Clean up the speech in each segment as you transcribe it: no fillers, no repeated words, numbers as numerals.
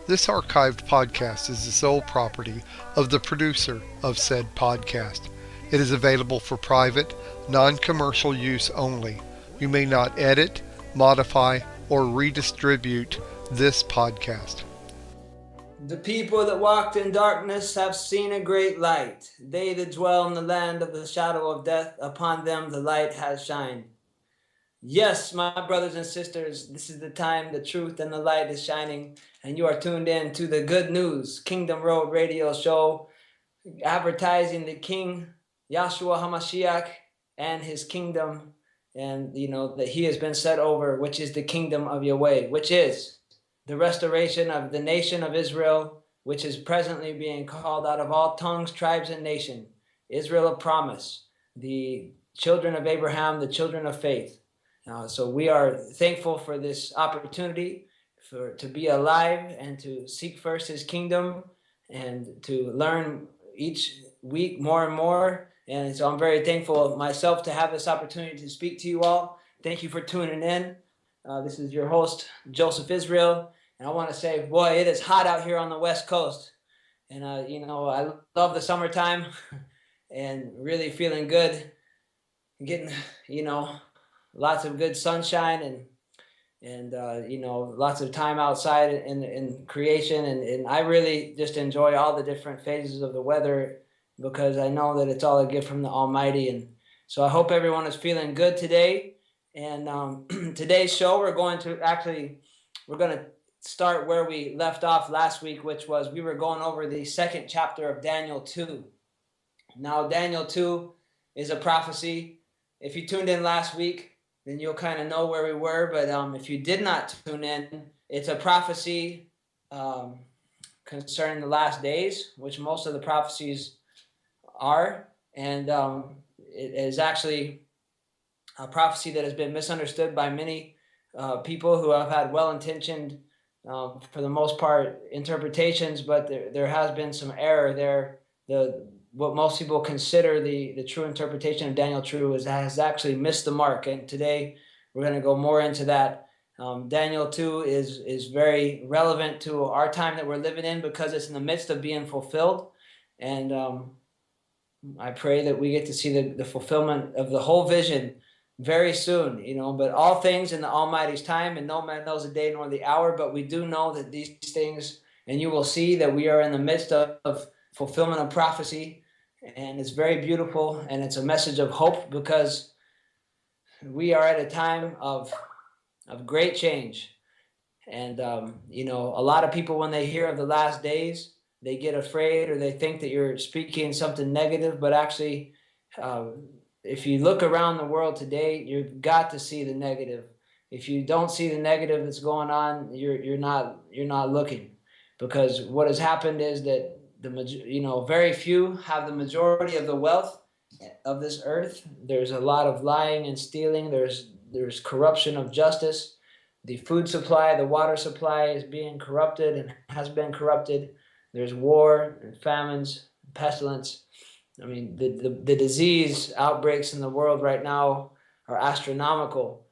This archived podcast is the sole property of the producer of said podcast. It is available for private, non-commercial use only. You may not edit, modify, or redistribute this podcast. The people that walked in darkness have seen a great light. They that dwell in the land of the shadow of death, upon them the light has shined. Yes, my brothers and sisters, this is the time the truth and the light is shining, and you are tuned in to the Good News Kingdom Road radio show, advertising the King Yahshua HaMashiach and his kingdom, and that he has been set over, which is the kingdom of Yahweh, which is the restoration of the nation of Israel, which is presently being called out of all tongues, tribes, and nation. Israel of promise, the children of Abraham, the children of faith. So we are thankful for this opportunity to be alive and to seek first his kingdom and to learn each week more and more. And so I'm very thankful myself to have this opportunity to speak to you all. Thank you for tuning in. This is your host, Joseph Israel. And I want to say, boy, it is hot out here on the West Coast. And, I love the summertime and really feeling good. Getting, lots of good sunshine and lots of time outside in creation. And I really just enjoy all the different phases of the weather because I know that it's all a gift from the Almighty. And so I hope everyone is feeling good today. And today's show, we're going to start where we left off last week, which was we were going over the second chapter of Daniel 2. Now, Daniel 2 is a prophecy. If you tuned in last week, then you'll kind of know where we were. But if you did not tune in, it's a prophecy concerning the last days, which most of the prophecies are. And it is actually a prophecy that has been misunderstood by many people who have had well-intentioned, for the most part, interpretations. But there has been some error there. What most people consider the true interpretation of Daniel 2 has actually missed the mark. And today we're going to go more into that. Daniel 2 is very relevant to our time that we're living in because it's in the midst of being fulfilled. And I pray that we get to see the fulfillment of the whole vision very soon, but all things in the Almighty's time, and no man knows the day nor the hour, but we do know that these things, and you will see that we are in the midst of fulfillment of prophecy. And it's very beautiful, and it's a message of hope because we are at a time of great change. And, a lot of people, when they hear of the last days, they get afraid or they think that you're speaking something negative. But actually, if you look around the world today, you've got to see the negative. If you don't see the negative that's going on, you're not looking, because what has happened is that very few have the majority of the wealth of this earth. There's a lot of lying and stealing. There's corruption of justice. The food supply, the water supply is being corrupted and has been corrupted. There's war and famines, pestilence. I mean, the disease outbreaks in the world right now are astronomical.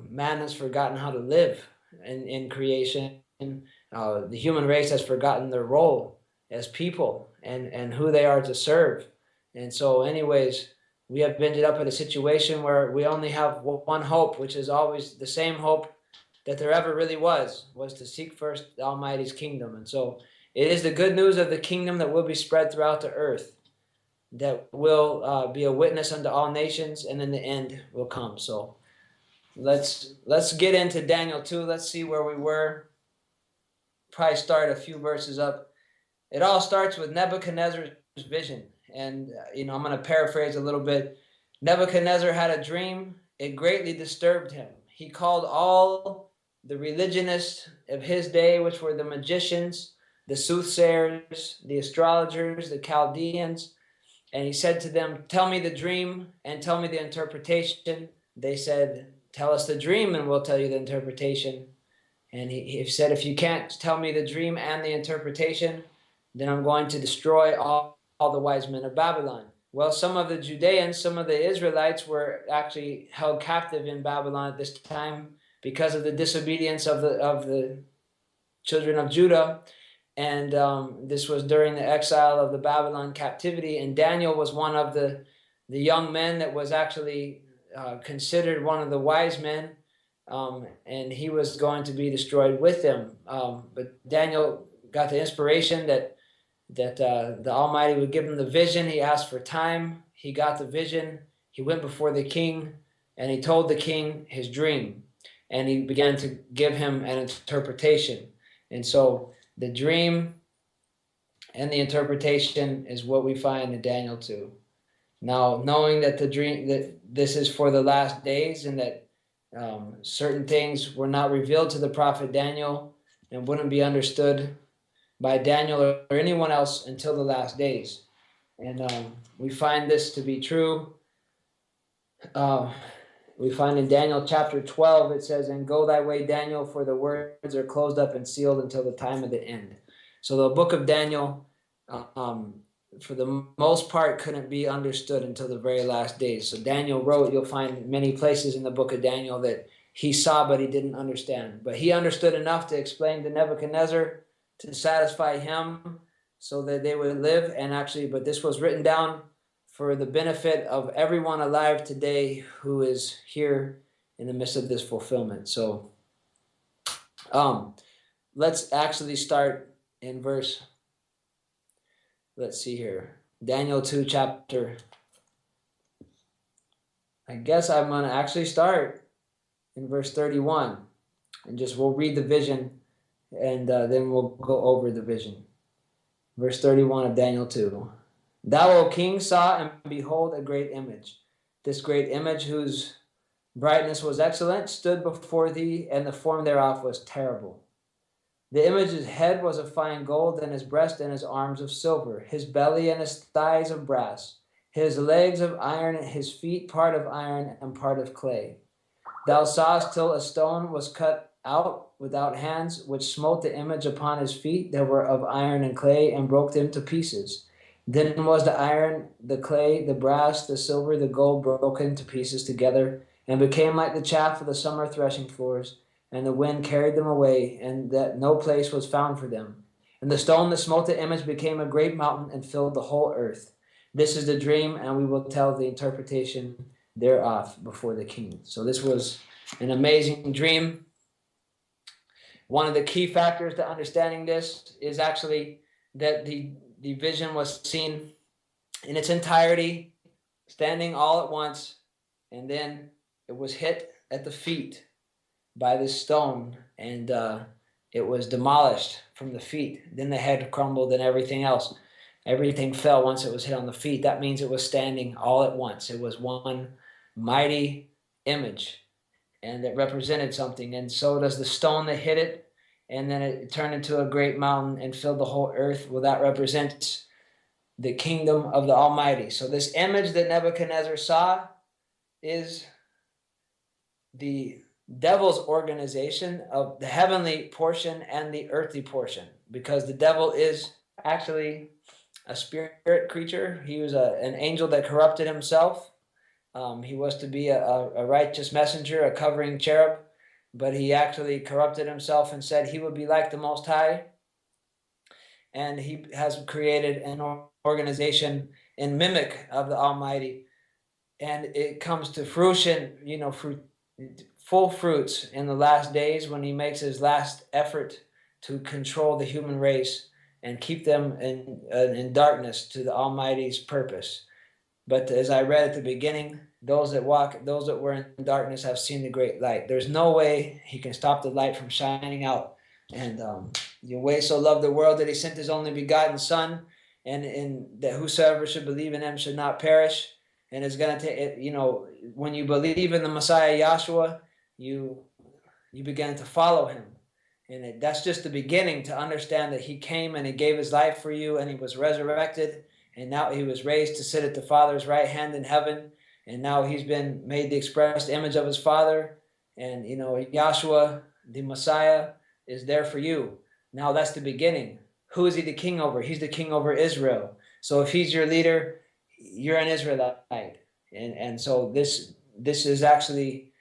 Man has forgotten how to live in creation. The human race has forgotten their role as people and who they are to serve. And so anyways, we have ended up in a situation where we only have one hope, which is always the same hope that there ever really was to seek first the Almighty's kingdom. And so it is the good news of the kingdom that will be spread throughout the earth, that will be a witness unto all nations, and then the end will come. So let's get into Daniel 2. Let's see where we were. Probably start a few verses up. It all starts with Nebuchadnezzar's vision. And, I'm going to paraphrase a little bit. Nebuchadnezzar had a dream. It greatly disturbed him. He called all the religionists of his day, which were the magicians, the soothsayers, the astrologers, the Chaldeans, and he said to them, "Tell me the dream and tell me the interpretation." They said, "Tell us the dream and we'll tell you the interpretation." And he said, "If you can't tell me the dream and the interpretation, then I'm going to destroy all the wise men of Babylon." Well, some of the Judeans, some of the Israelites were actually held captive in Babylon at this time because of the disobedience of the children of Judah. And this was during the exile of the Babylon captivity. And Daniel was one of the young men that was actually considered one of the wise men. And he was going to be destroyed with them. But Daniel got the inspiration that the Almighty would give him the vision. He asked for time. He got the vision. He went before the king, and he told the king his dream. And he began to give him an interpretation. And so the dream and the interpretation is what we find in Daniel 2. Now, knowing that the dream, that this is for the last days, and that certain things were not revealed to the prophet Daniel and wouldn't be understood by Daniel or anyone else until the last days. And we find this to be true. We find in Daniel chapter 12, it says, "And go thy way, Daniel, for the words are closed up and sealed until the time of the end." So the book of Daniel, for the most part, couldn't be understood until the very last days. So Daniel wrote, you'll find many places in the book of Daniel that he saw, but he didn't understand. But he understood enough to explain to Nebuchadnezzar to satisfy him so that they would live. And actually, but this was written down for the benefit of everyone alive today who is here in the midst of this fulfillment. So let's actually start in verse, let's see here, Daniel 2 chapter. I guess I'm going to actually start in verse 31, and just we'll read the vision, and then we'll go over the vision. Verse 31 of Daniel 2. "Thou, O king, saw and behold a great image. This great image, whose brightness was excellent, stood before thee, and the form thereof was terrible. The image's head was of fine gold, and his breast and his arms of silver, his belly and his thighs of brass, his legs of iron, his feet part of iron and part of clay. Thou sawest till a stone was cut out without hands, which smote the image upon his feet that were of iron and clay, and broke them to pieces. Then was the iron, the clay, the brass, the silver, the gold broken to pieces together, and became like the chaff of the summer threshing floors, and the wind carried them away, and that no place was found for them. And the stone that smote the image became a great mountain and filled the whole earth. This is the dream, and we will tell the interpretation thereof before the king." So this was an amazing dream. One of the key factors to understanding this is actually that the vision was seen in its entirety, standing all at once, and then it was hit at the feet by this stone, and it was demolished from the feet. Then the head crumbled and everything else. Everything fell once it was hit on the feet. That means it was standing all at once. It was one mighty image, and it represented something. And so does the stone that hit it, and then it turned into a great mountain and filled the whole earth. Well, that represents the kingdom of the Almighty. So this image that Nebuchadnezzar saw is the devil's organization of the heavenly portion and the earthly portion, because the devil is actually a spirit creature. He was an angel that corrupted himself. He was to be a righteous messenger, a covering cherub, but he actually corrupted himself and said he would be like the Most High. And he has created an organization in mimic of the Almighty. And it comes to fruition, full fruits in the last days, when he makes his last effort to control the human race and keep them in darkness to the Almighty's purpose. But as I read at the beginning, those that were in darkness have seen the great light. There's no way he can stop the light from shining out. And Yahweh so loved the world that he sent his only begotten Son, and that whosoever should believe in him should not perish. And it's going to take, when you believe in the Messiah Yahshua, you begin to follow him. And that's just the beginning, to understand that he came and he gave his life for you, and he was resurrected, and now he was raised to sit at the Father's right hand in heaven, and now he's been made the expressed image of his Father. And Yahshua, the Messiah, is there for you. Now that's the beginning. Who is he the king over? He's the king over Israel. So if he's your leader, you're an Israelite. And so this is actually,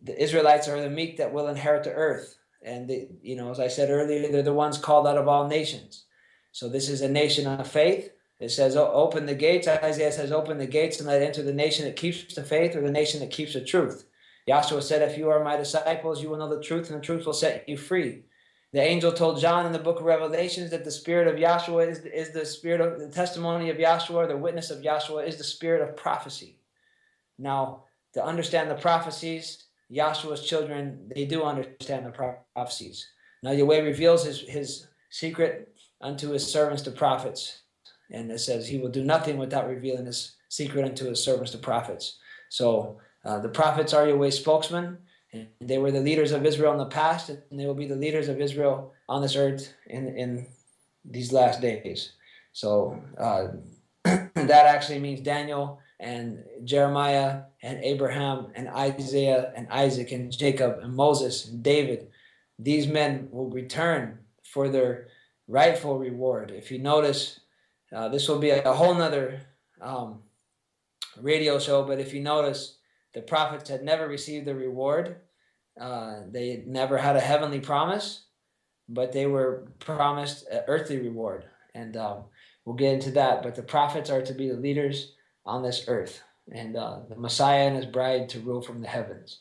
the Israelites are the meek that will inherit the earth. And they, you know, as I said earlier, they're the ones called out of all nations. So this is a nation of faith. It says, open the gates. Isaiah says, open the gates and let enter the nation that keeps the faith, or the nation that keeps the truth. Yahshua said, if you are my disciples, you will know the truth, and the truth will set you free. The angel told John in the book of Revelations that the spirit of Yahshua is the spirit of the testimony of Yahshua, the witness of Yahshua is the spirit of prophecy. Now, to understand the prophecies, Yahshua's children, they do understand the prophecies. Now, Yahweh reveals his secret unto his servants, the prophets. And it says he will do nothing without revealing his secret unto his servants, the prophets. So the prophets are Yahweh's spokesmen. And they were the leaders of Israel in the past, and they will be the leaders of Israel on this earth in these last days. So that actually means Daniel and Jeremiah and Abraham and Isaiah and Isaac and Jacob and Moses and David. These men will return for their rightful reward. If you notice, this will be a whole nother radio show, but if you notice, the prophets had never received the reward. They never had a heavenly promise, but they were promised an earthly reward. And we'll get into that. But the prophets are to be the leaders on this earth, and the Messiah and his bride to rule from the heavens.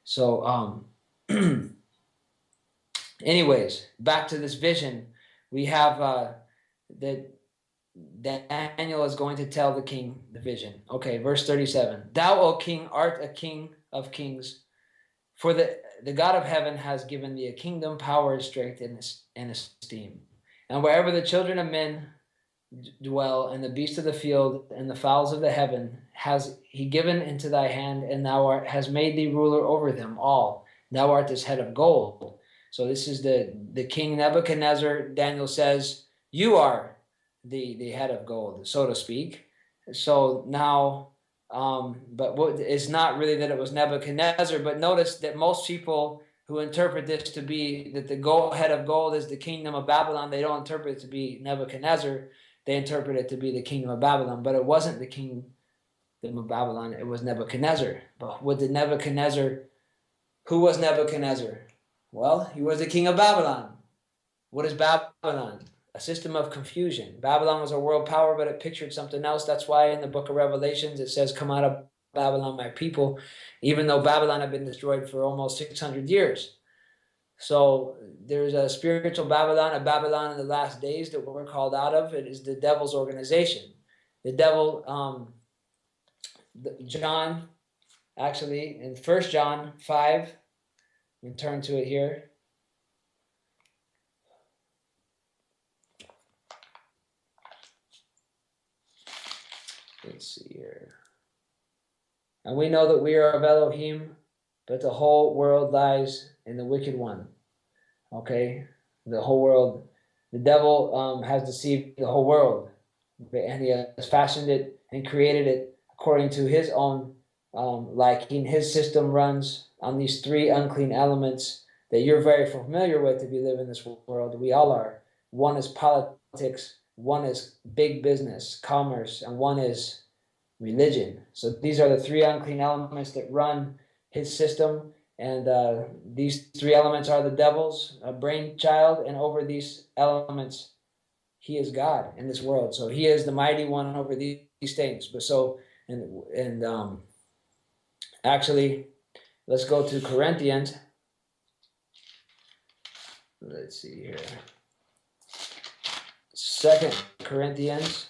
So anyways, back to this vision. We have that Daniel is going to tell the king the vision. Okay, verse 37. Thou, O king, art a king of kings. For the God of heaven has given thee a kingdom, power, strength, and esteem. And wherever the children of men dwell, and the beasts of the field, and the fowls of the heaven, has he given into thy hand, and thou has made thee ruler over them all. Thou art this head of gold. So this is the king Nebuchadnezzar. Daniel says, you are the head of gold, so to speak. So now... but it's not really that it was Nebuchadnezzar, but notice that most people who interpret this to be that the head of gold is the kingdom of Babylon, they don't interpret it to be Nebuchadnezzar, they interpret it to be the kingdom of Babylon, but it wasn't the kingdom of Babylon, it was Nebuchadnezzar. But who was Nebuchadnezzar? Well, he was the king of Babylon. What is Babylon? A system of confusion. Babylon was a world power, but it pictured something else. That's why in the book of Revelations it says, come out of Babylon, my people, even though Babylon had been destroyed for almost 600 years. So there's a spiritual Babylon, a Babylon in the last days that we're called out of. It is the devil's organization. The devil, John, actually, in 1 John 5, we can turn to it here. Let's see here. And we know that we are of Elohim, but the whole world lies in the wicked one. Okay? The whole world. The devil has deceived the whole world. And he has fashioned it and created it according to his own liking. His system runs on these three unclean elements that you're very familiar with if you live in this world. We all are. One is politics. One is big business, commerce, and one is religion. So these are the three unclean elements that run his system. And these three elements are the devil's brainchild. And over these elements, he is God in this world. So he is the mighty one over these things. But so, actually, let's go to Corinthians. Let's see here. 2 Corinthians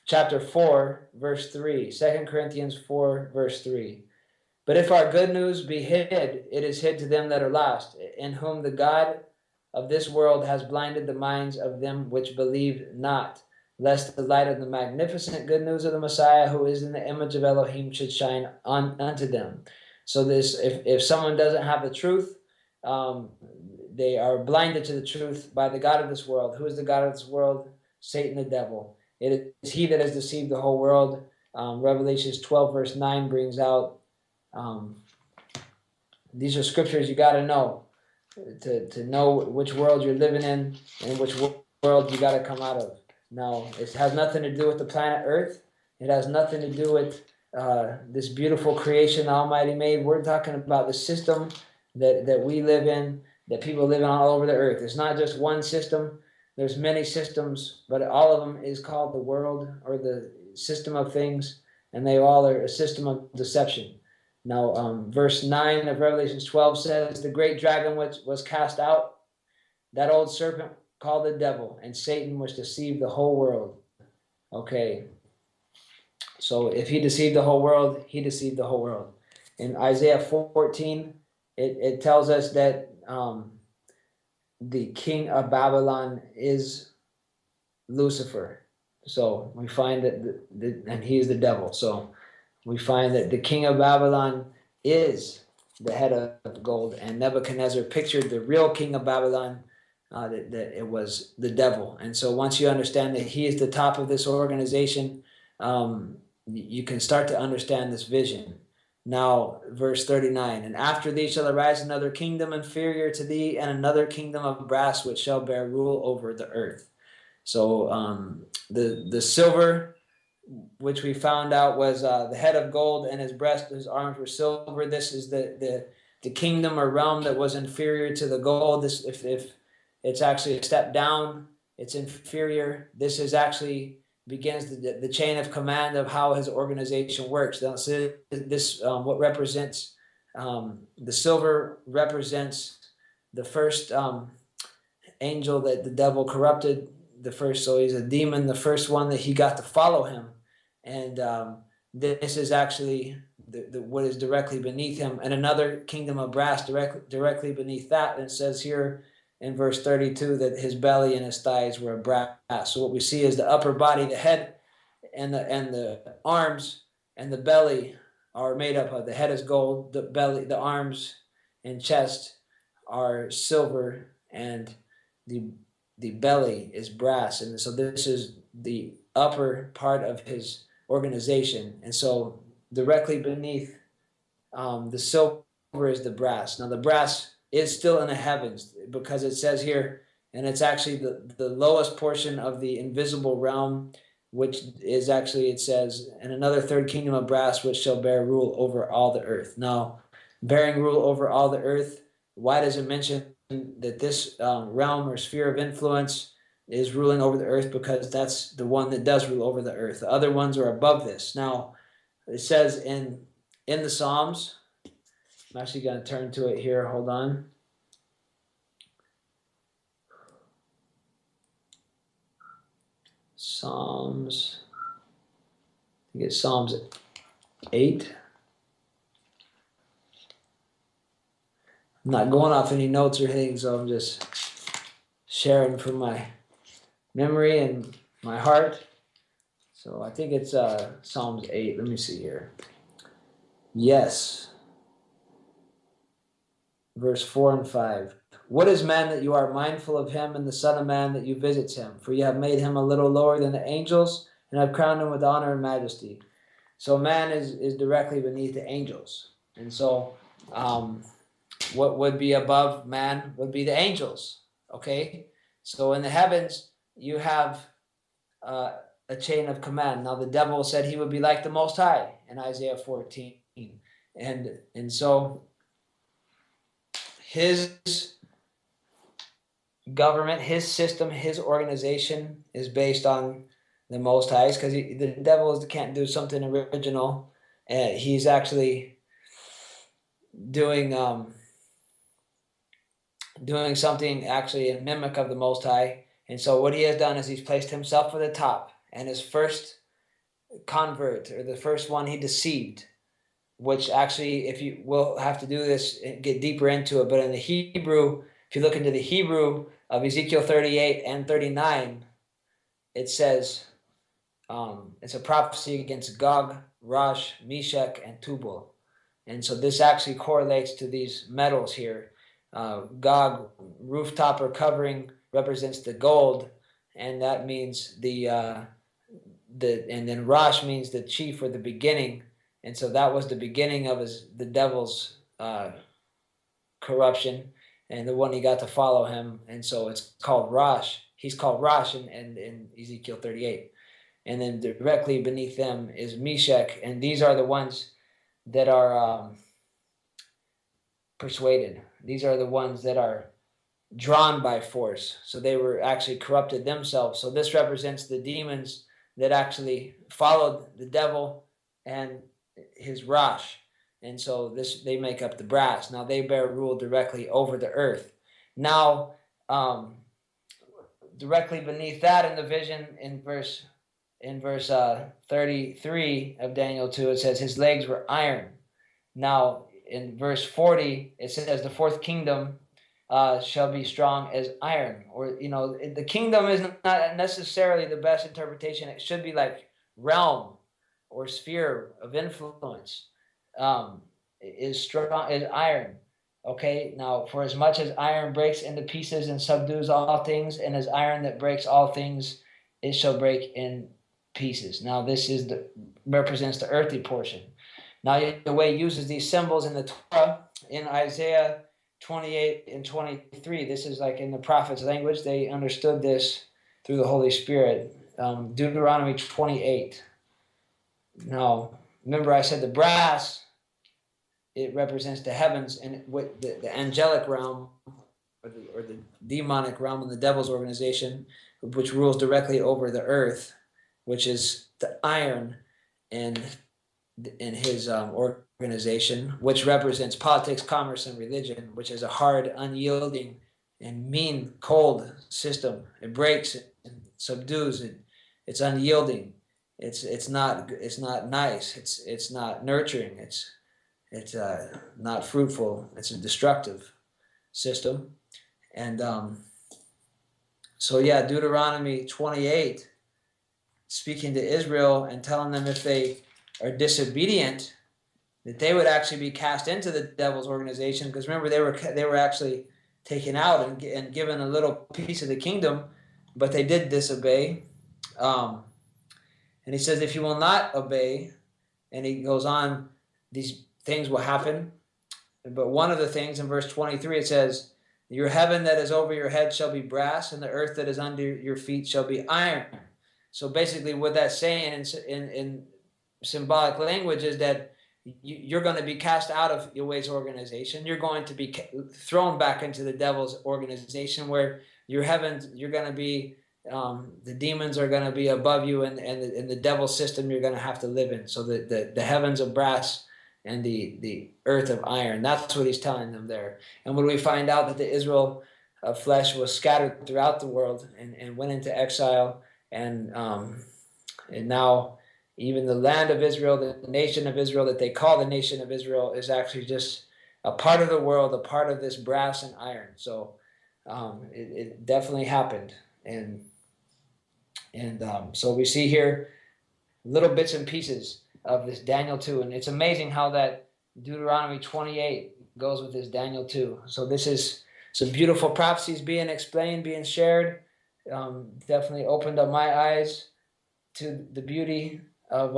chapter 4, verse 3. 2 Corinthians 4, verse 3. But if our good news be hid, it is hid to them that are lost, in whom the God of this world has blinded the minds of them which believe not, lest the light of the magnificent good news of the Messiah, who is in the image of Elohim, should shine unto them. So this, if someone doesn't have the truth, they are blinded to the truth by the God of this world. Who is the God of this world? Satan, the devil. It is he that has deceived the whole world. Revelations 12, verse 9 brings out, these are scriptures you got to know to know which world you're living in and which world you got to come out of. Now, it has nothing to do with the planet Earth. It has nothing to do with this beautiful creation the Almighty made. We're talking about the system that we live in, that people live in all over the earth. It's not just one system. There's many systems, but all of them is called the world, or the system of things, and they all are a system of deception. Now, verse 9 of Revelation 12 says, the great dragon which was cast out, that old serpent called the devil, and Satan, which deceived the whole world. Okay, so if he deceived the whole world, he deceived the whole world. In Isaiah 14, it tells us that the king of Babylon is Lucifer. So we find that, and he is the devil. So we find that the king of Babylon is the head of gold, and Nebuchadnezzar pictured the real king of Babylon, that it was the devil. And so once you understand that he is the top of this organization, you can start to understand this vision. Now, verse 39, and after thee shall arise another kingdom inferior to thee, and another kingdom of brass, which shall bear rule over the earth. So the silver, which we found out was the head of gold, and his breast, his arms were silver. This is the kingdom or realm that was inferior to the gold. This, if it's actually a step down, it's inferior. This is actually begins the chain of command of how his organization works. Now, so this what represents the silver represents the first angel that the devil corrupted. The first, so he's a demon, the first one that he got to follow him, and this is actually what is directly beneath him, and another kingdom of brass directly beneath that. And it says here in verse 32 that his belly and his thighs were of brass. So what we see is the upper body, the head, and the arms and the belly are made up of, the head is gold, the belly, the arms and chest are silver, and the belly is brass. And so this is the upper part of his organization. And so directly beneath the silver is the brass. Now the brass is still in the heavens, because it says here, and it's actually the lowest portion of the invisible realm, which is actually, it says, and another third kingdom of brass, which shall bear rule over all the earth. Now, bearing rule over all the earth, why does it mention that this realm or sphere of influence is ruling over the earth? Because that's the one that does rule over the earth. The other ones are above this. Now, it says in the Psalms, I'm actually going to turn to it here. Hold on. Psalms. I think it's Psalms 8. I'm not going off any notes or anything, so I'm just sharing from my memory and my heart. So I think it's Psalms 8. Let me see here. Yes. Verse 4 and 5. What is man that you are mindful of him, and the son of man that you visit him? For you have made him a little lower than the angels, and have crowned him with honor and majesty. So man is directly beneath the angels. And so what would be above man would be the angels. Okay? So in the heavens, you have a chain of command. Now the devil said he would be like the Most High in Isaiah 14. And so his government, his system, his organization is based on the Most High's, because the devil can't do something original. He's actually doing something actually a mimic of the Most High. And so what he has done is he's placed himself at the top, and his first convert, or the first one he deceived, which actually, if you will have to do this, get deeper into it, but in the Hebrew, if you look into the Hebrew of Ezekiel 38 and 39, it says it's a prophecy against Gog, Rosh, Meshach, and Tubal. And so this actually correlates to these metals here. Gog, rooftop or covering, represents the gold, and that means and then Rosh means the chief or the beginning. And so that was the beginning of the devil's corruption, and the one he got to follow him. And so it's called Rosh he's called Rosh in Ezekiel 38. And then directly beneath them is Meshach, and these are the ones that are persuaded. These are the ones that are drawn by force. So they were actually corrupted themselves. So this represents the demons that actually followed the devil and his Rosh. And so they make up the brass. Now they bear rule directly over the earth. Now, directly beneath that in the vision in verse 33 of Daniel 2, it says his legs were iron. Now in verse 40, it says the fourth kingdom shall be strong as iron. Or, the kingdom is not necessarily the best interpretation. It should be like realm or sphere of influence. Is strong as iron. Okay, now for as much as iron breaks into pieces and subdues all things, and as iron that breaks all things, it shall break in pieces. Now this represents the earthly portion. Now Yahweh uses these symbols in the Torah in Isaiah 28 and 23. This is like in the prophet's language. They understood this through the Holy Spirit. Deuteronomy 28. Now, remember I said the brass, it represents the heavens, and with the angelic realm or the demonic realm in the devil's organization, which rules directly over the earth, which is the iron in his organization, which represents politics, commerce, and religion, which is a hard, unyielding, and mean, cold system. It breaks and subdues it. It's unyielding. It's not nice. It's not nurturing. It's not fruitful. It's a destructive system. And Deuteronomy 28, speaking to Israel and telling them if they are disobedient, that they would actually be cast into the devil's organization. Because remember, they were actually taken out and given a little piece of the kingdom, but they did disobey. And he says, if you will not obey, and he goes on, these things will happen. But one of the things in verse 23, it says, your heaven that is over your head shall be brass, and the earth that is under your feet shall be iron. So basically what that's saying in symbolic language is that you're going to be cast out of Yahweh's organization. You're going to be thrown back into the devil's organization, where your heavens, you're going to be, the demons are going to be above you, and the devil's system you're going to have to live in. So the heavens of brass and the earth of iron. That's what he's telling them there. And when we find out that the Israel of flesh was scattered throughout the world and went into exile, and now even the land of Israel, the nation of Israel that they call the nation of Israel, is actually just a part of the world, a part of this brass and iron. So it definitely happened. And so we see here little bits and pieces of this Daniel 2. And it's amazing how that Deuteronomy 28 goes with this Daniel 2. So this is some beautiful prophecies being explained, being shared. Definitely opened up my eyes to the beauty of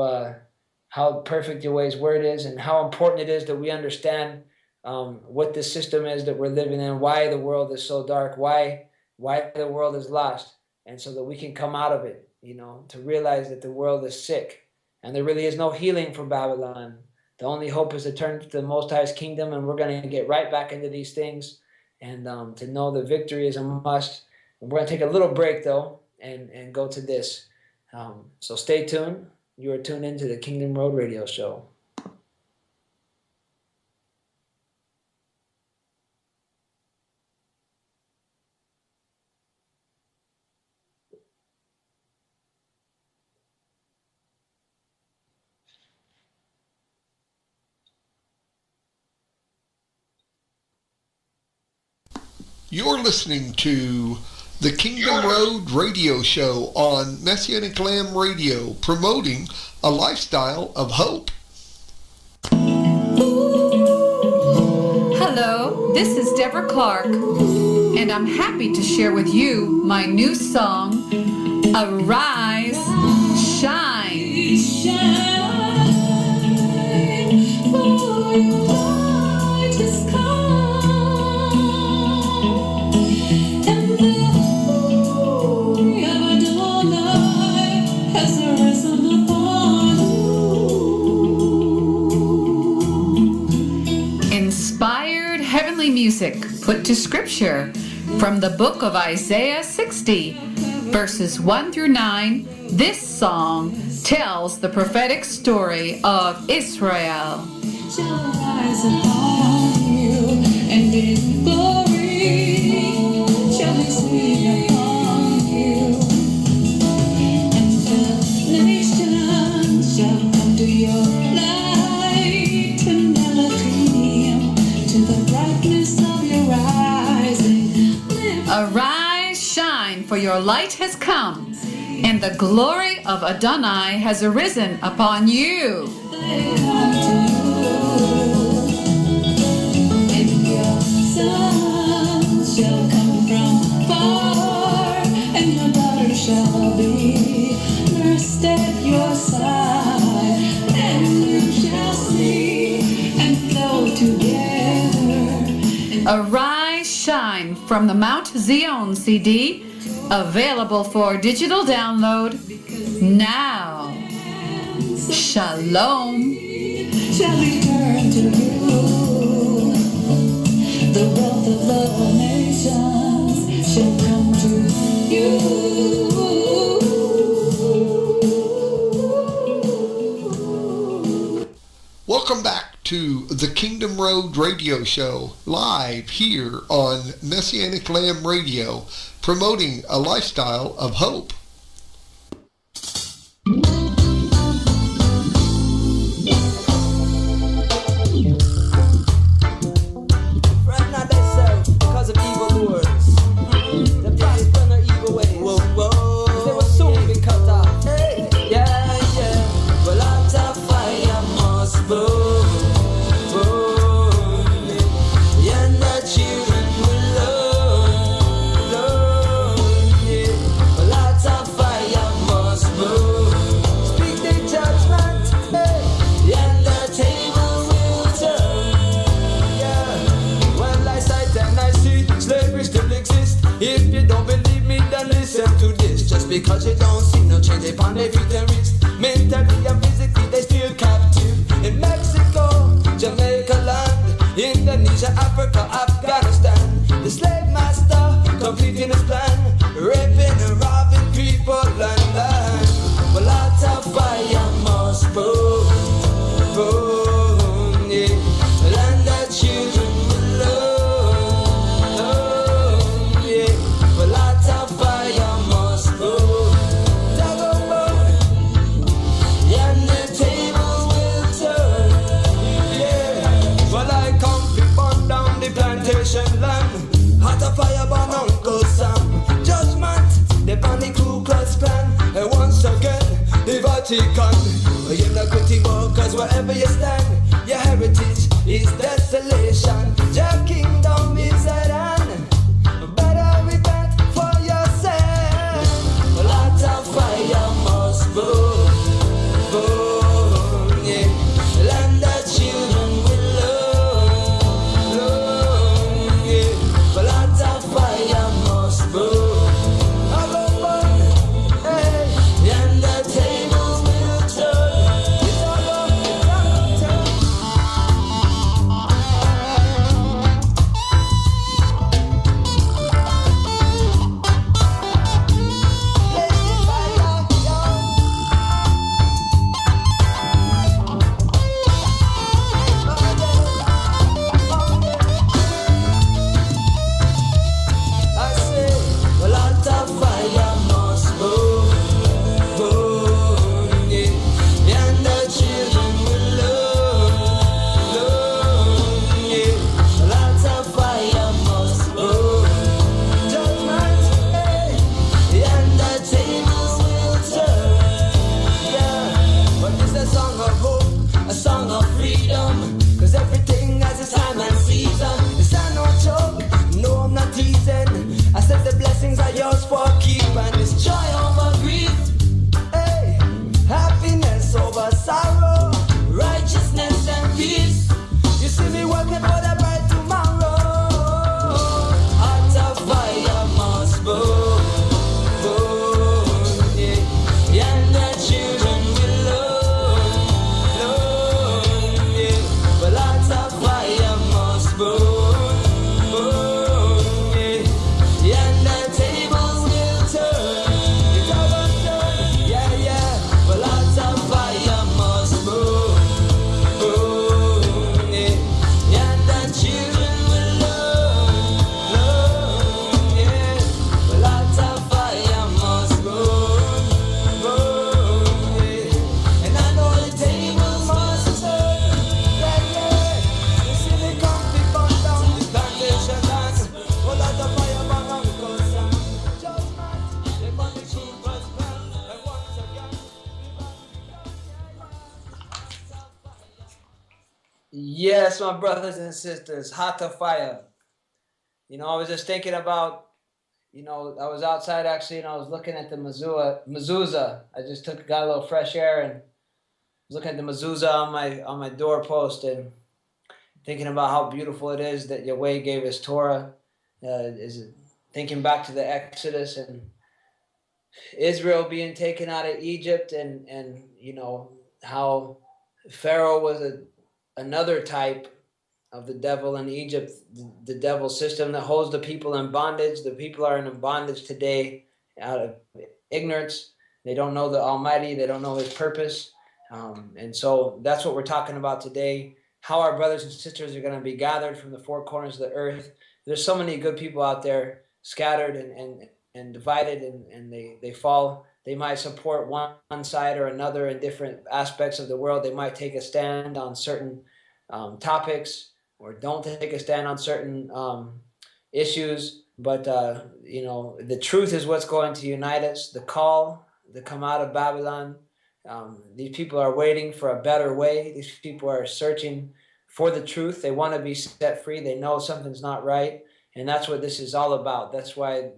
how perfect Yahweh's word is, and how important it is that we understand what this system is that we're living in, why the world is so dark, why the world is lost, and so that we can come out of it, to realize that the world is sick, and there really is no healing for Babylon. The only hope is to turn to the Most High's kingdom, and we're going to get right back into these things, and to know that victory is a must. And we're going to take a little break, though, and go to this. So stay tuned. You are tuned into the Kingdom Road Radio Show. You're listening to the Kingdom Road Radio Show on Messianic Lamb Radio, promoting a lifestyle of hope. Hello, this is Deborah Clark, and I'm happy to share with you my new song, Arise, Shine. For your light is come, and the music put to scripture from the book of Isaiah 60, verses 1 through 9. This song tells the prophetic story of Israel. Shall rise upon you, and His glory shall be seen upon you, and the nations shall come to your light, and Elohim to the brightness of your rising. Arise, shine, for your light has come, and the glory of Adonai has arisen upon you. They come to you, and your sons shall come from far, and your daughters shall be nursed at your side, and you shall see and flow together. Arise, shine from the Mount Zion CD, available for digital download now. Shalom. Shall return to you. The wealth of the nations shall come to you. Welcome back to the Kingdom Road Radio Show, live here on Messianic Lamb Radio, promoting a lifestyle of hope. Right now they serve because of evil lures. They prosper in their evil ways. Whoa, whoa. They will soon be cut off. Hey, yeah, yeah. Well, out of fire must burn, burn. Yeah, and the children will learn, yeah. Well, out of fire must burn. Speak the judgment, hey. Yeah, and the table will turn. Yeah, well I sight and I see slavery still exists. If you don't believe me, then listen to this. Just because you don't see no change upon their feet and wrist, mentally and physically they still captive. In Mexico, Jamaica land, Indonesia, Africa, Afghanistan, the slave master completing his plan, raping and robbing people and land. Well, out of fire must burn, burn, yeah. And the children will learn, yeah. Well, out of fire must burn, that will burn, yeah, and the table will turn, yeah. Well, I come to burn down the plantation land, hot a fire burn Uncle Sam. Judgment, they ban the Ku Klux Klan, and once again, the Vatican. You're not quitting workers wherever you stand. Your heritage is desolation. Your kingdom is at hand. Better repent for your sin. A lot of fire must burn, burn, yeah. Land the children will learn, yeah. A lot of fire must burn. I will burn, hey, and the tables will turn. It's all over, turn. Yes, my brothers and sisters, hot to fire. I was just thinking about, I was outside actually, and I was looking at the mezuzah. I just got a little fresh air and was looking at the mezuzah on my doorpost and thinking about how beautiful it is that Yahweh gave us Torah. Is thinking back to the Exodus and Israel being taken out of Egypt, and how Pharaoh was another type of the devil in Egypt, the devil system that holds the people in bondage. The people are in bondage today out of ignorance. They don't know the Almighty. They don't know His purpose. And so that's what we're talking about today, how our brothers and sisters are going to be gathered from the four corners of the earth. There's so many good people out there scattered and divided, and they fall. They might support one side or another in different aspects of the world. They might take a stand on certain topics, or don't take a stand on certain issues. But, the truth is what's going to unite us. The call to come out of Babylon. These people are waiting for a better way. These people are searching for the truth. They want to be set free. They know something's not right. And that's what this is all about. That's why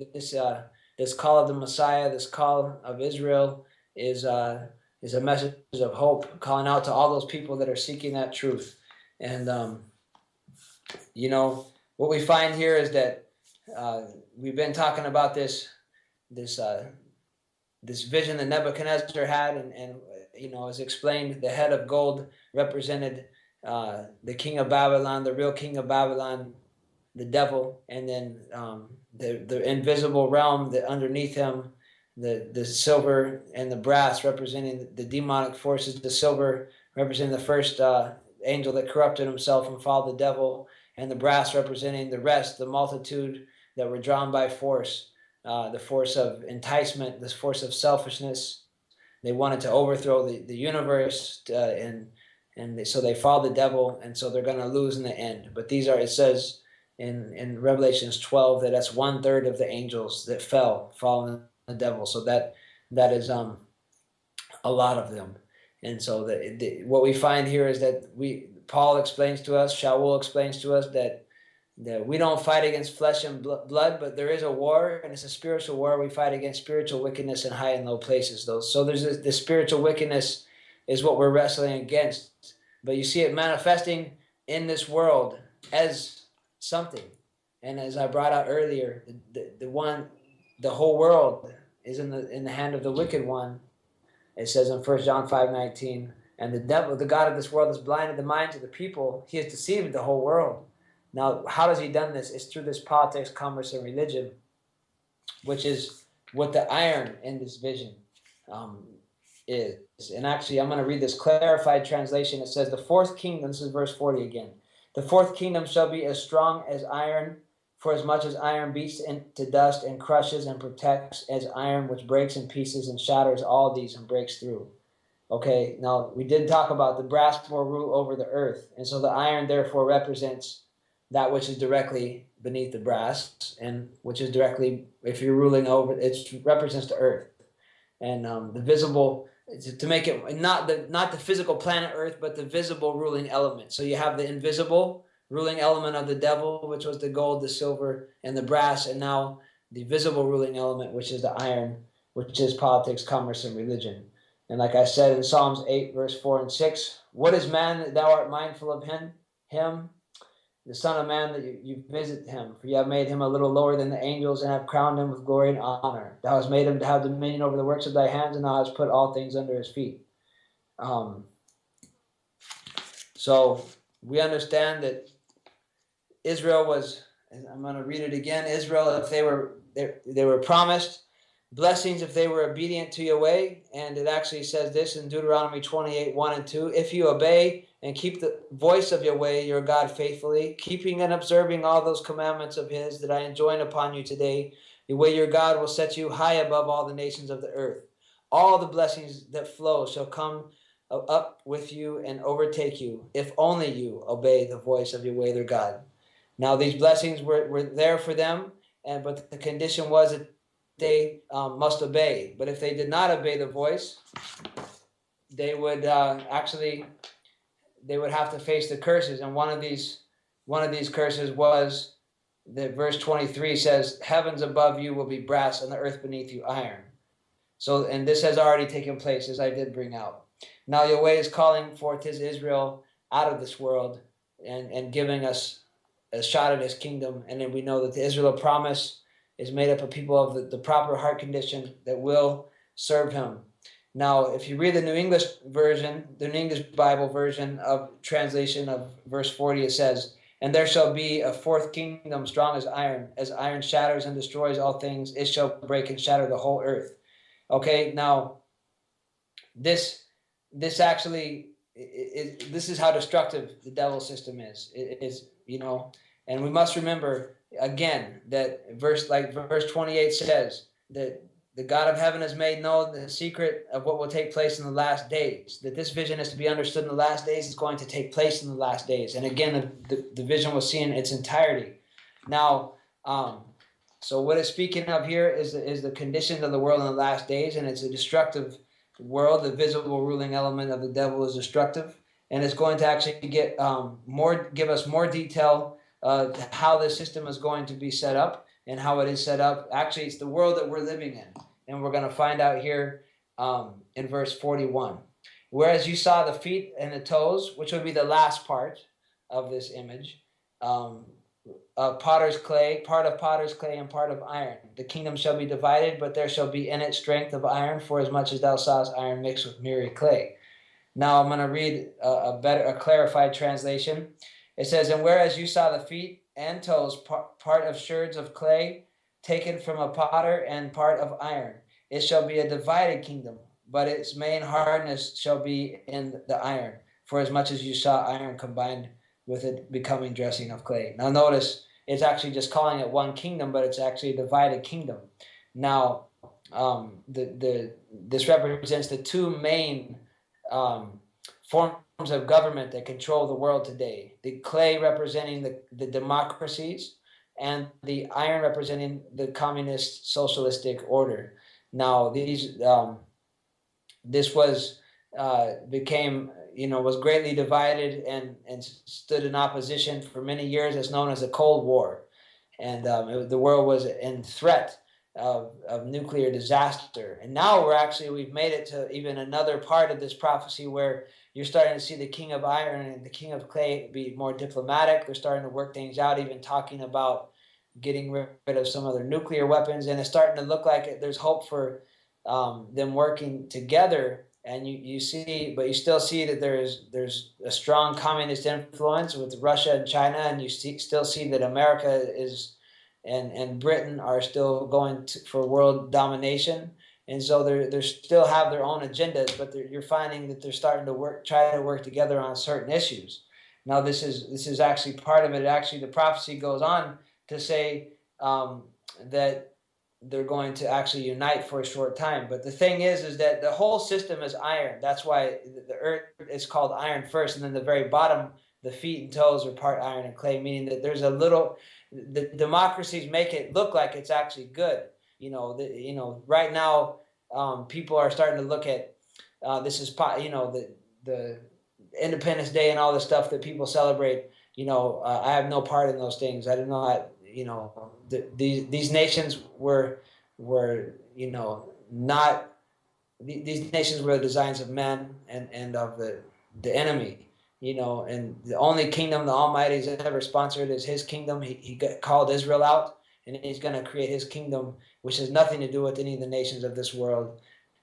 this call of the Messiah, this call of Israel is a message of hope, calling out to all those people that are seeking that truth. And, what we find here is that we've been talking about this vision that Nebuchadnezzar had, and as explained, the head of gold represented the king of Babylon, the real king of Babylon, the devil, and then the invisible realm that underneath him, the silver and the brass representing the demonic forces, the silver representing the first angel that corrupted himself and followed the devil, and the brass representing the rest, the multitude that were drawn by force, the force of enticement, this force of selfishness. They wanted to overthrow the universe, so they followed the devil, and so they're going to lose in the end. But it says in Revelations 12 that's 1/3 of the angels that fell, following the devil. So that is a lot of them. And so what we find here is that Paul explains to us, Shaul explains to us that we don't fight against flesh and blood, but there is a war, and it's a spiritual war. We fight against spiritual wickedness in high and low places. So there's the spiritual wickedness is what we're wrestling against. But you see it manifesting in this world as something. And as I brought out earlier, the whole world is in the hand of the wicked one. It says in 1 John 5:19, and the devil, the God of this world, has blinded the minds of the people. He has deceived the whole world. Now, how has he done this? It's through this politics, commerce, and religion, which is what the iron in this vision is. And actually, I'm going to read this clarified translation. It says, the fourth kingdom, this is verse 40 again, the fourth kingdom shall be as strong as iron, for as much as iron beats into dust and crushes and protects as iron, which breaks in pieces and shatters all these and breaks through. Okay, now we did talk about the brass will rule over the earth. And so the iron therefore represents that which is directly beneath the brass, and which is directly, if you're ruling over, it represents the earth. And the visible, to make it not the physical planet Earth, but the visible ruling element. So you have the invisible ruling element of the devil, which was the gold, the silver, and the brass, and now the visible ruling element, which is the iron, which is politics, commerce, and religion. And like I said in Psalms 8, verse 4 and 6, what is man that thou art mindful of him? The Son of Man that you visit him, for you have made him a little lower than the angels, and have crowned him with glory and honor. Thou hast made him to have dominion over the works of thy hands, and thou hast put all things under his feet. So we understand that Israel was, and I'm going to read it again, Israel, if they were promised blessings if they were obedient to Yahweh. And it actually says this in Deuteronomy 28, 1 and 2, if you obey and keep the voice of Yahweh your God faithfully, keeping and observing all those commandments of his that I enjoin upon you today, Yahweh your God will set you high above all the nations of the earth. All the blessings that flow shall come up with you and overtake you, if only you obey the voice of Yahweh their God. Now these blessings were there for them, but the condition was that they must obey. But if they did not obey the voice, they would they would have to face the curses, and one of these curses was that verse 23 says, "Heavens above you will be brass, and the earth beneath you iron." So, and this has already taken place, as I did bring out. Now Yahweh is calling forth his Israel out of this world and giving us a shot at his kingdom. And then we know that the Israel promise is made up of people of the proper heart condition that will serve him. Now, if you read the New English version, the New English Bible version of translation of verse 40, it says, "And there shall be a fourth kingdom strong as iron shatters and destroys all things, it shall break and shatter the whole earth." Okay, now this actually this is how destructive the devil system is. It is, and we must remember again that verse 28 says that the God of heaven has made known the secret of what will take place in the last days. That this vision is to be understood in the last days is going to take place in the last days. And again, the vision was seen in its entirety. Now, so what it's speaking of here is the conditions of the world in the last days, and it's a destructive world. The visible ruling element of the devil is destructive, and it's going to actually give us more detail how the system is going to be set up and how it is set up. Actually, it's the world that we're living in, and we're going to find out here in verse 41. "Whereas you saw the feet and the toes," which would be the last part of this image, potter's clay, part of potter's clay and part of iron. "The kingdom shall be divided, but there shall be in it strength of iron, for as much as thou sawest iron mixed with miry clay." Now I'm going to read a clarified translation. It says, "And whereas you saw the feet and toes, part of sherds of clay taken from a potter and part of iron, it shall be a divided kingdom, but its main hardness shall be in the iron, for as much as you saw iron combined with it becoming dressing of clay." Now notice, it's actually just calling it one kingdom, but it's actually a divided kingdom. Now, this represents the two main forms of government that control the world today. The clay representing the democracies, and the iron representing the communist socialistic order. Now, this was was greatly divided and stood in opposition for many years. It's known as the Cold War. And the world was in threat of nuclear disaster. And now we've made it to even another part of this prophecy where you're starting to see the king of iron and the king of clay be more diplomatic. They're starting to work things out, even talking about getting rid of some of their nuclear weapons. And it's starting to look like there's hope for them working together. And you still see that there's a strong communist influence with Russia and China, and you still see that America and Britain are still going for world domination, and so they still have their own agendas, but you're finding that they're starting to try to work together on certain issues. Now this is actually part of it. Actually, the prophecy goes on to say that they're going to actually unite for a short time. But the thing is that the whole system is iron. That's why the earth is called iron first, and then the very bottom, the feet and toes are part iron and clay, meaning that there's the democracies make it look like it's actually good. Right now, people are starting to look at the Independence Day and all the stuff that people celebrate. I have no part in those things. I do not. These nations were not. These nations were the designs of men and of the enemy. And the only kingdom the Almighty has ever sponsored is His kingdom. He called Israel out, and He's going to create His kingdom, which has nothing to do with any of the nations of this world.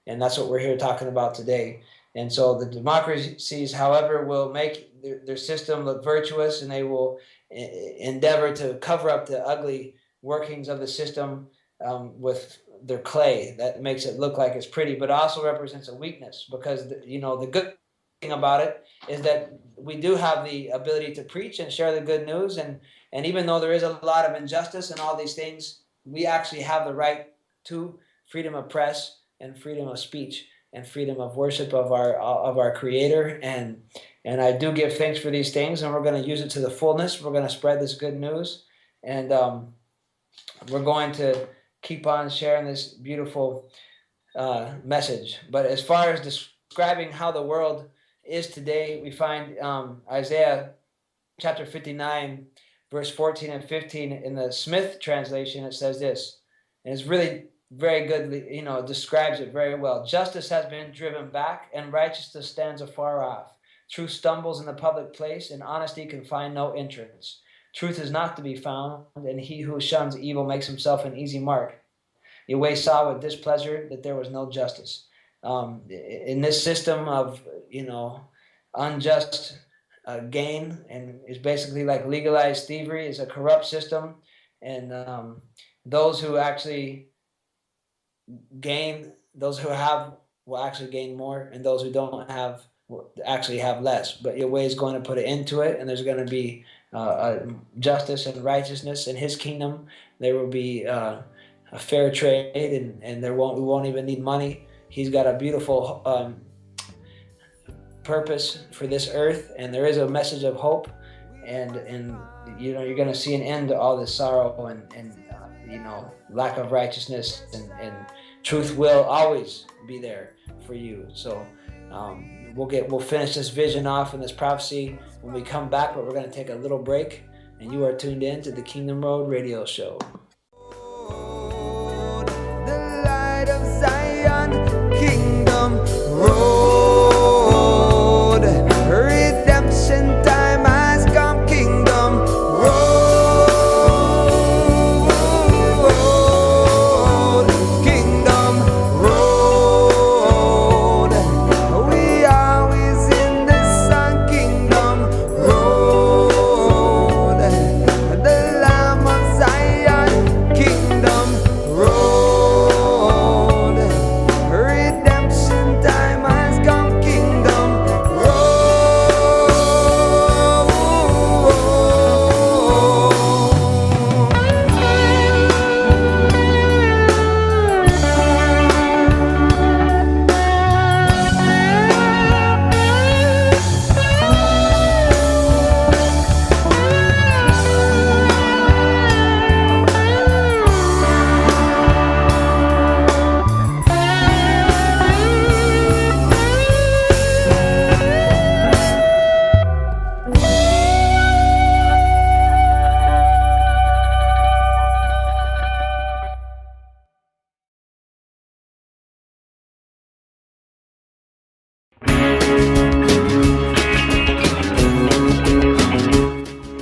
And that's what we're here talking about today. And so the democracies, however, will make their system look virtuous, and they will endeavor to cover up the ugly workings of the system with their clay. That makes it look like it's pretty, but also represents a weakness, because the good thing about it is that we do have the ability to preach and share the good news, and even though there is a lot of injustice and all these things, we actually have the right to freedom of press and freedom of speech and freedom of worship of our Creator, and I do give thanks for these things, and we're going to use it to the fullness. We're going to spread this good news, and we're going to keep on sharing this beautiful message. But as far as describing how the world is today. We find Isaiah chapter 59, verse 14 and 15 in the Smith translation. It says this, and it's really very good, describes it very well. Justice has been driven back, and righteousness stands afar off. Truth stumbles in the public place, and honesty can find no entrance. Truth is not to be found, and he who shuns evil makes himself an easy mark. Yahweh saw with displeasure that there was no justice. In this system of, unjust gain, and is basically like legalized thievery, is a corrupt system, and those who actually gain, those who have will actually gain more, and those who don't have will actually have less. But Yahweh is going to put an end to it, and there's going to be justice and righteousness in His kingdom. There will be a fair trade, and we won't even need money. He's got a beautiful purpose for this earth, and there is a message of hope, and you're going to see an end to all this sorrow and lack of righteousness, and truth will always be there for you. So we'll finish this vision off and this prophecy when we come back, but we're going to take a little break, and you are tuned in to the Kingdom Road Radio Show. The light of Zion, Kingdom Road, redemption time has come, Kingdom Road, Kingdom Road, we always in the sun, Kingdom Road, the Lamb of Zion, Kingdom Road, redemption time has come, Kingdom Road.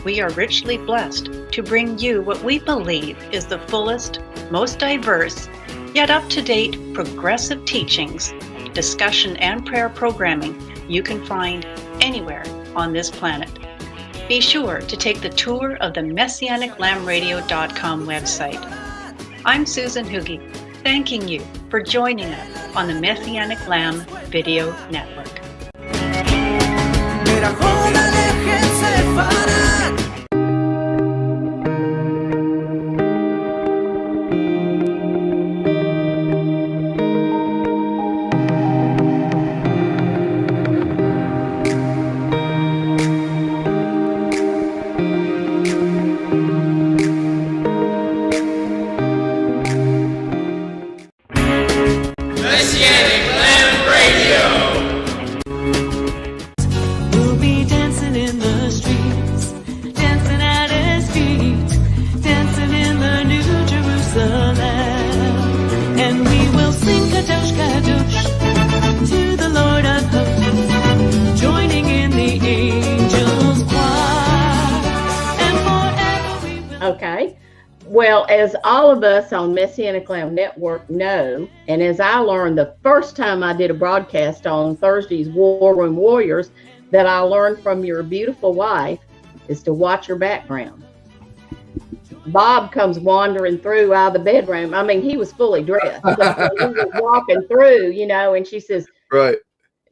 We are richly blessed to bring you what we believe is the fullest, most diverse, yet up-to-date progressive teachings, discussion, and prayer programming you can find anywhere on this planet. Be sure to take the tour of the MessianicLambRadio.com website. I'm Susan Hoogie, thanking you for joining us on the Messianic Lamb Video Network. Mira, joda, déjense parar. We'll be dancing in the streets, dancing at His feet, dancing in the New Jerusalem, and we will sing Kadosh, Kadosh to the Lord of hosts, joining in the angels' choir, and forever we will. Okay. Well, as all of us on Messianic Lamb Network know, and as I learned the first time I did a broadcast on Thursday's War Room Warriors, that I learned from your beautiful wife is to watch your background. Bob comes wandering through out of the bedroom. I mean, he was fully dressed. So he was walking through, and she says, Right.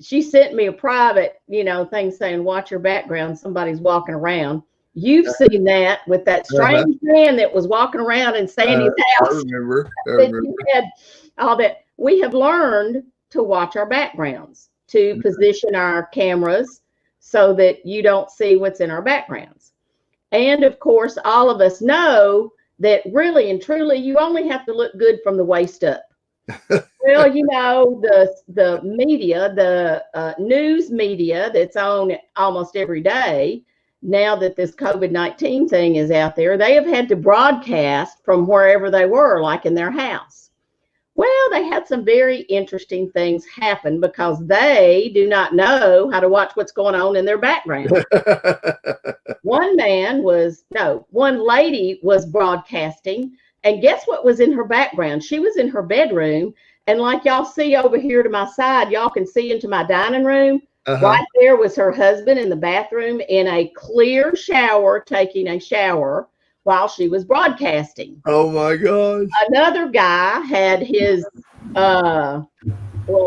she sent me a private, thing saying, watch your background. Somebody's walking around. You've seen that with that strange man that was walking around in Sandy's I house. remember. That you had all that. We have learned to watch our backgrounds, to position our cameras so that you don't see what's in our backgrounds. And of course, all of us know that really and truly, you only have to look good from the waist up. Well, the media, the news media that's on almost every day, now that this COVID-19 thing is out there, they have had to broadcast from wherever they were, like in their house. Well, they had some very interesting things happen because they do not know how to watch what's going on in their background. One lady was broadcasting, and guess what was in her background? She was in her bedroom, and like y'all see over here to my side, y'all can see into my dining room. Right there was her husband in the bathroom in a clear shower, taking a shower while she was broadcasting. Oh my gosh. Another guy had his,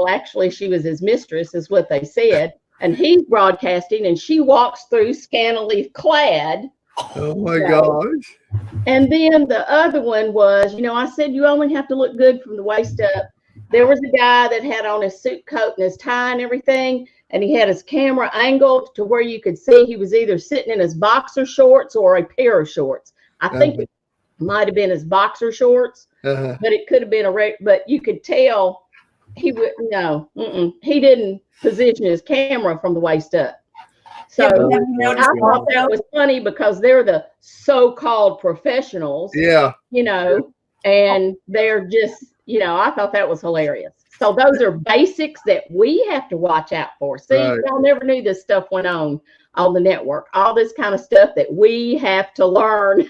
actually she was his mistress is what they said. And he's broadcasting and she walks through scantily clad. Oh my gosh. And then the other one was, I said, you only have to look good from the waist up. There was a guy that had on his suit coat and his tie and everything. And he had his camera angled to where you could see he was either sitting in his boxer shorts or a pair of shorts. I think it might have been his boxer shorts, but it could have been but you could tell he he didn't position his camera from the waist up. So I thought that was funny because they're the so-called professionals, and they're just, I thought that was hilarious. So those are basics that we have to watch out for. See, y'all never knew this stuff went on the network. All this kind of stuff that we have to learn.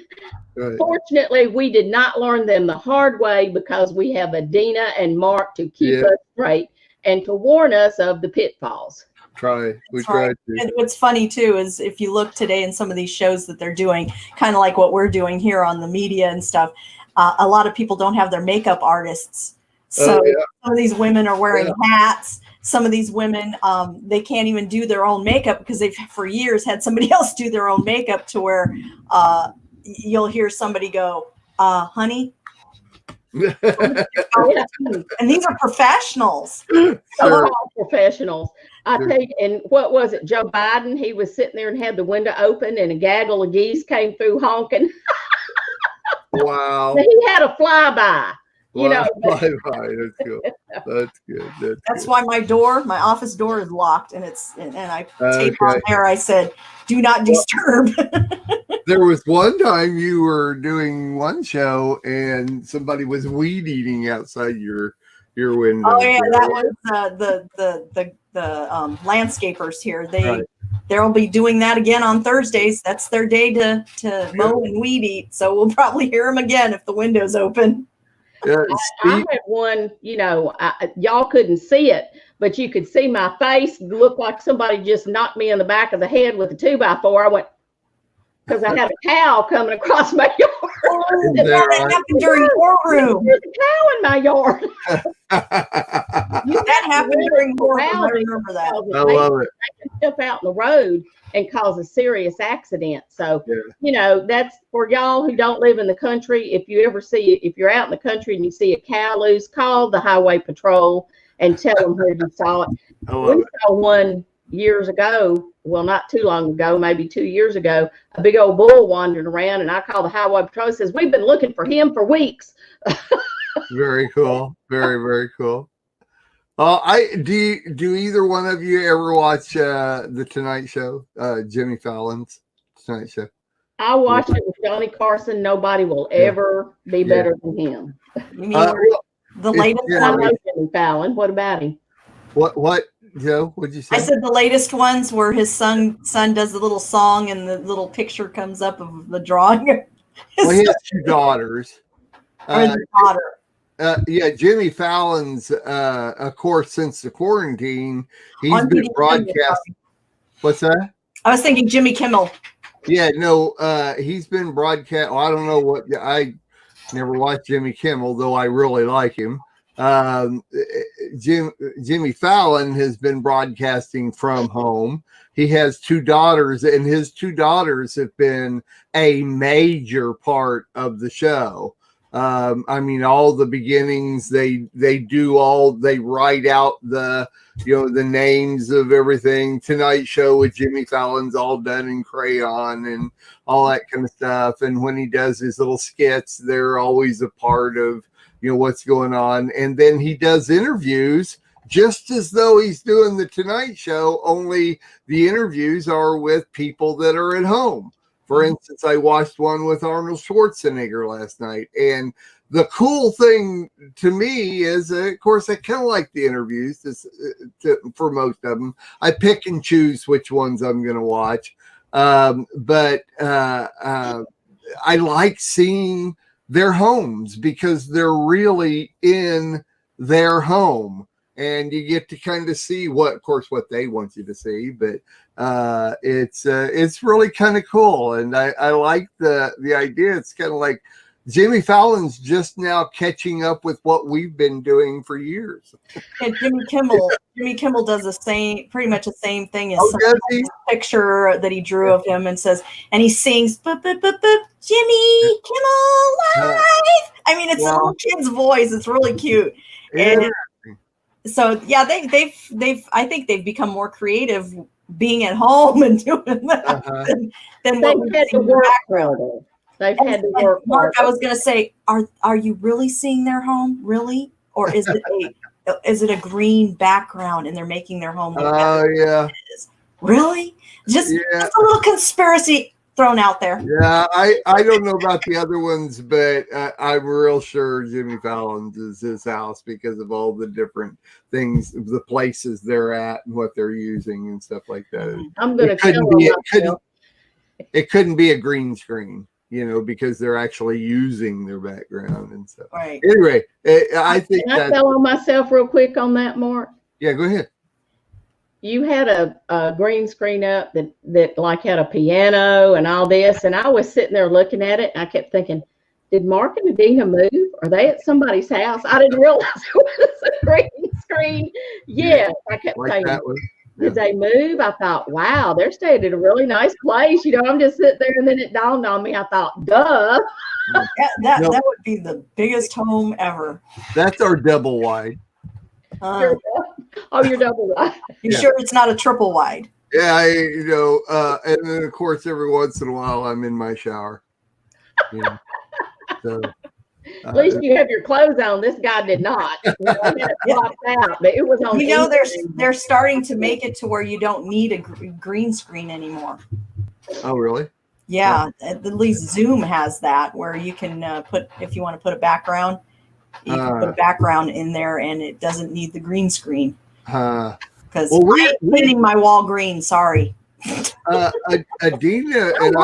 Right. Fortunately, we did not learn them the hard way because we have Adina and Mark to keep us straight and to warn us of the pitfalls. We try to. And what's funny too is if you look today in some of these shows that they're doing, kind of like what we're doing here on the media and stuff, a lot of people don't have their makeup artists. So some of these women are wearing hats. Some of these women, they can't even do their own makeup because they've for years had somebody else do their own makeup to where you'll hear somebody go, honey. And these are professionals. Professionals. I tell you, and what was it? Joe Biden, he was sitting there and had the window open and a gaggle of geese came through honking. Wow. He had a flyby. That's good. That's good. That's why my office door is locked, and I tape on there. I said, "Do not disturb." There was one time you were doing one show, and somebody was weed eating outside your window. Oh yeah, that was the landscapers here. They'll be doing that again on Thursdays. That's their day to mow and weed eat. So we'll probably hear them again if the window's open. I had one, y'all couldn't see it, but you could see my face look like somebody just knocked me in the back of the head with a 2x4. I went, because I had a cow coming across my yard. That happened during war room. There's a cow in my yard. That happened during war room. I remember that. I love it. They can step out in the road and cause a serious accident. So, that's for y'all who don't live in the country. If you're out in the country and you see a cow loose, call the highway patrol and tell them where you saw it. We saw one years ago, well, not too long ago, maybe 2 years ago, a big old bull wandering around, and I called the highway patrol and says, we've been looking for him for weeks. Very cool. Very, very cool. Do either one of you ever watch the Tonight Show, Jimmy Fallon's Tonight Show? I watch it with Johnny Carson. Nobody will ever be better than him. You mean the latest one? I know Jimmy Fallon. What about him? What, Joe? What'd you say? I said the latest ones where his son does the little song and the little picture comes up of the drawing. Well, he has two daughters. Or the daughter. Jimmy Fallon's, of course, since the quarantine, he's been broadcasting. What's that? I was thinking Jimmy Kimmel. Yeah, no, he's been broadcast. Well, I don't know what I never watched Jimmy Kimmel, though I really like him. Jimmy Fallon has been broadcasting from home. He has two daughters, and his two daughters have been a major part of the show. I mean, all the beginnings, they write out the names of everything. Tonight Show with Jimmy Fallon's all done in crayon and all that kind of stuff. And when he does his little skits, they're always a part of, what's going on. And then he does interviews just as though he's doing the Tonight Show, only the interviews are with people that are at home. For instance, I watched one with Arnold Schwarzenegger last night. And the cool thing to me is, of course, I kind of like the interviews for most of them. I pick and choose which ones I'm going to watch. But I like seeing their homes because they're really in their home. And you get to kind of see what they want you to see, but it's really kind of cool. And I like the idea. It's kind of like Jimmy Fallon's just now catching up with what we've been doing for years. And Jimmy Kimmel does pretty much the same thing as He? picture that he drew of him and says, and he sings, Jimmy Kimmel Live. I mean, it's a little kid's voice. It's really cute. And so yeah, they've I think they've become more creative being at home and doing that than what we've seen in the background. They've had to work. Mark, I was going to say, are you really seeing their home, really, or is it a green background and they're making their home? Oh yeah, really? Just a little conspiracy thrown out there. Yeah, I don't know about the other ones, but I'm real sure Jimmy Fallon's is his house because of all the different things, the places they're at and what they're using and stuff like that. I'm going to tell them. It couldn't be a green screen, because they're actually using their background and stuff. Right. Anyway, I think Can I tell on myself real quick on that, Mark? Yeah, go ahead. You had a green screen up that like had a piano and all this, and I was sitting there looking at it, and I kept thinking, did Mark and Adina move? Are they at somebody's house? I didn't realize it was a green screen. Yes, I kept saying, did they move? I thought, wow, they're staying at a really nice place. I'm just sitting there, and then it dawned on me. I thought, duh. That would be the biggest home ever. That's our double wide. You're double wide. You sure it's not a triple wide? Yeah, and then of course every once in a while I'm in my shower. So at least you have your clothes on. This guy did not. I had it blocked out, but it was on. They're starting to make it to where you don't need a green screen anymore. Oh, really? Yeah, at least Zoom has that where you can put, if you want to put a background, you can put a background in there, and it doesn't need the green screen. Because I'm painting my wall green. Sorry. Adina and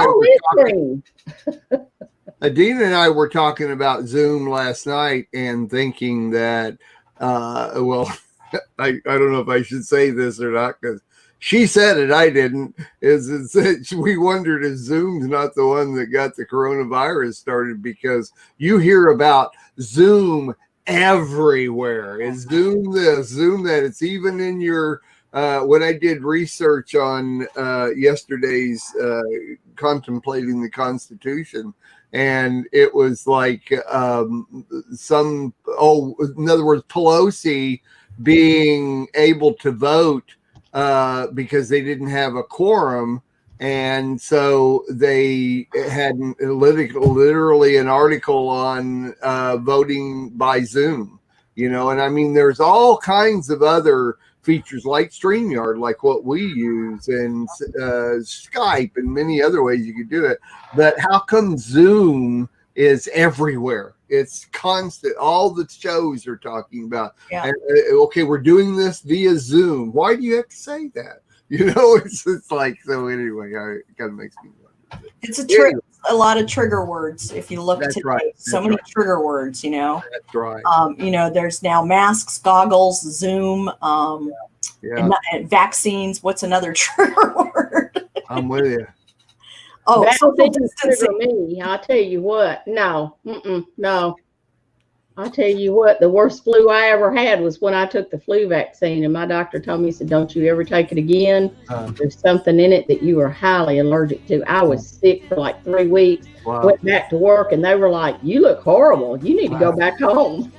I were talking about Zoom last night and thinking that, I don't know if I should say this or not because she said it, I didn't. We wondered if Zoom's not the one that got the coronavirus started because you hear about Zoom everywhere. It's Zoom this, Zoom that. It's even in your when I did research on yesterday's contemplating the Constitution, and it was like in other words, Pelosi being able to vote because they didn't have a quorum. And so they had literally an article on voting by Zoom, and I mean, there's all kinds of other features like StreamYard, like what we use, and Skype, and many other ways you could do it. But how come Zoom is everywhere? It's constant. All the shows are talking about, okay, we're doing this via Zoom. Why do you have to say that? It's like, so anyway, it kind of makes me wonder. It's a lot of trigger words. If you look today, many trigger words, That's right. There's now masks, goggles, Zoom, and vaccines. What's another trigger word? I'm with you. Oh, social distancing. Me, I'll tell you what. No. I'll tell you what, the worst flu I ever had was when I took the flu vaccine, and my doctor told me, he said, don't you ever take it again. There's something in it that you are highly allergic to. I was sick for like 3 weeks, went back to work, and they were like, you look horrible. You need to go back home.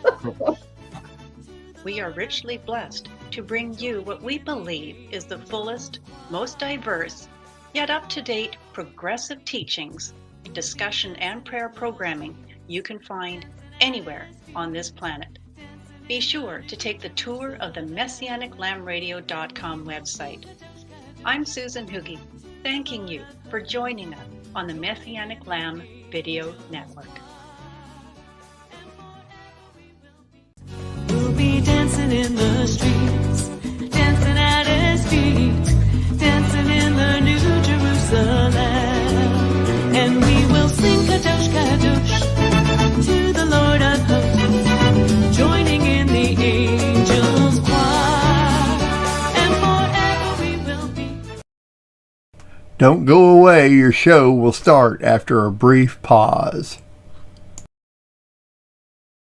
We are richly blessed to bring you what we believe is the fullest, most diverse, yet up-to-date progressive teachings, discussion, and prayer programming you can find anywhere on this planet. Be sure to take the tour of the MessianicLambRadio.com website. I'm Susan Hoogie, thanking you for joining us on the Messianic Lamb Video Network. We'll be dancing in the streets, dancing at his feet, dancing in the New Jerusalem. And we will sing Kadosh, Kadosh to the Lord of hosts, joining in the angels' choir. And forever we will be. Don't go away, your show will start after a brief pause.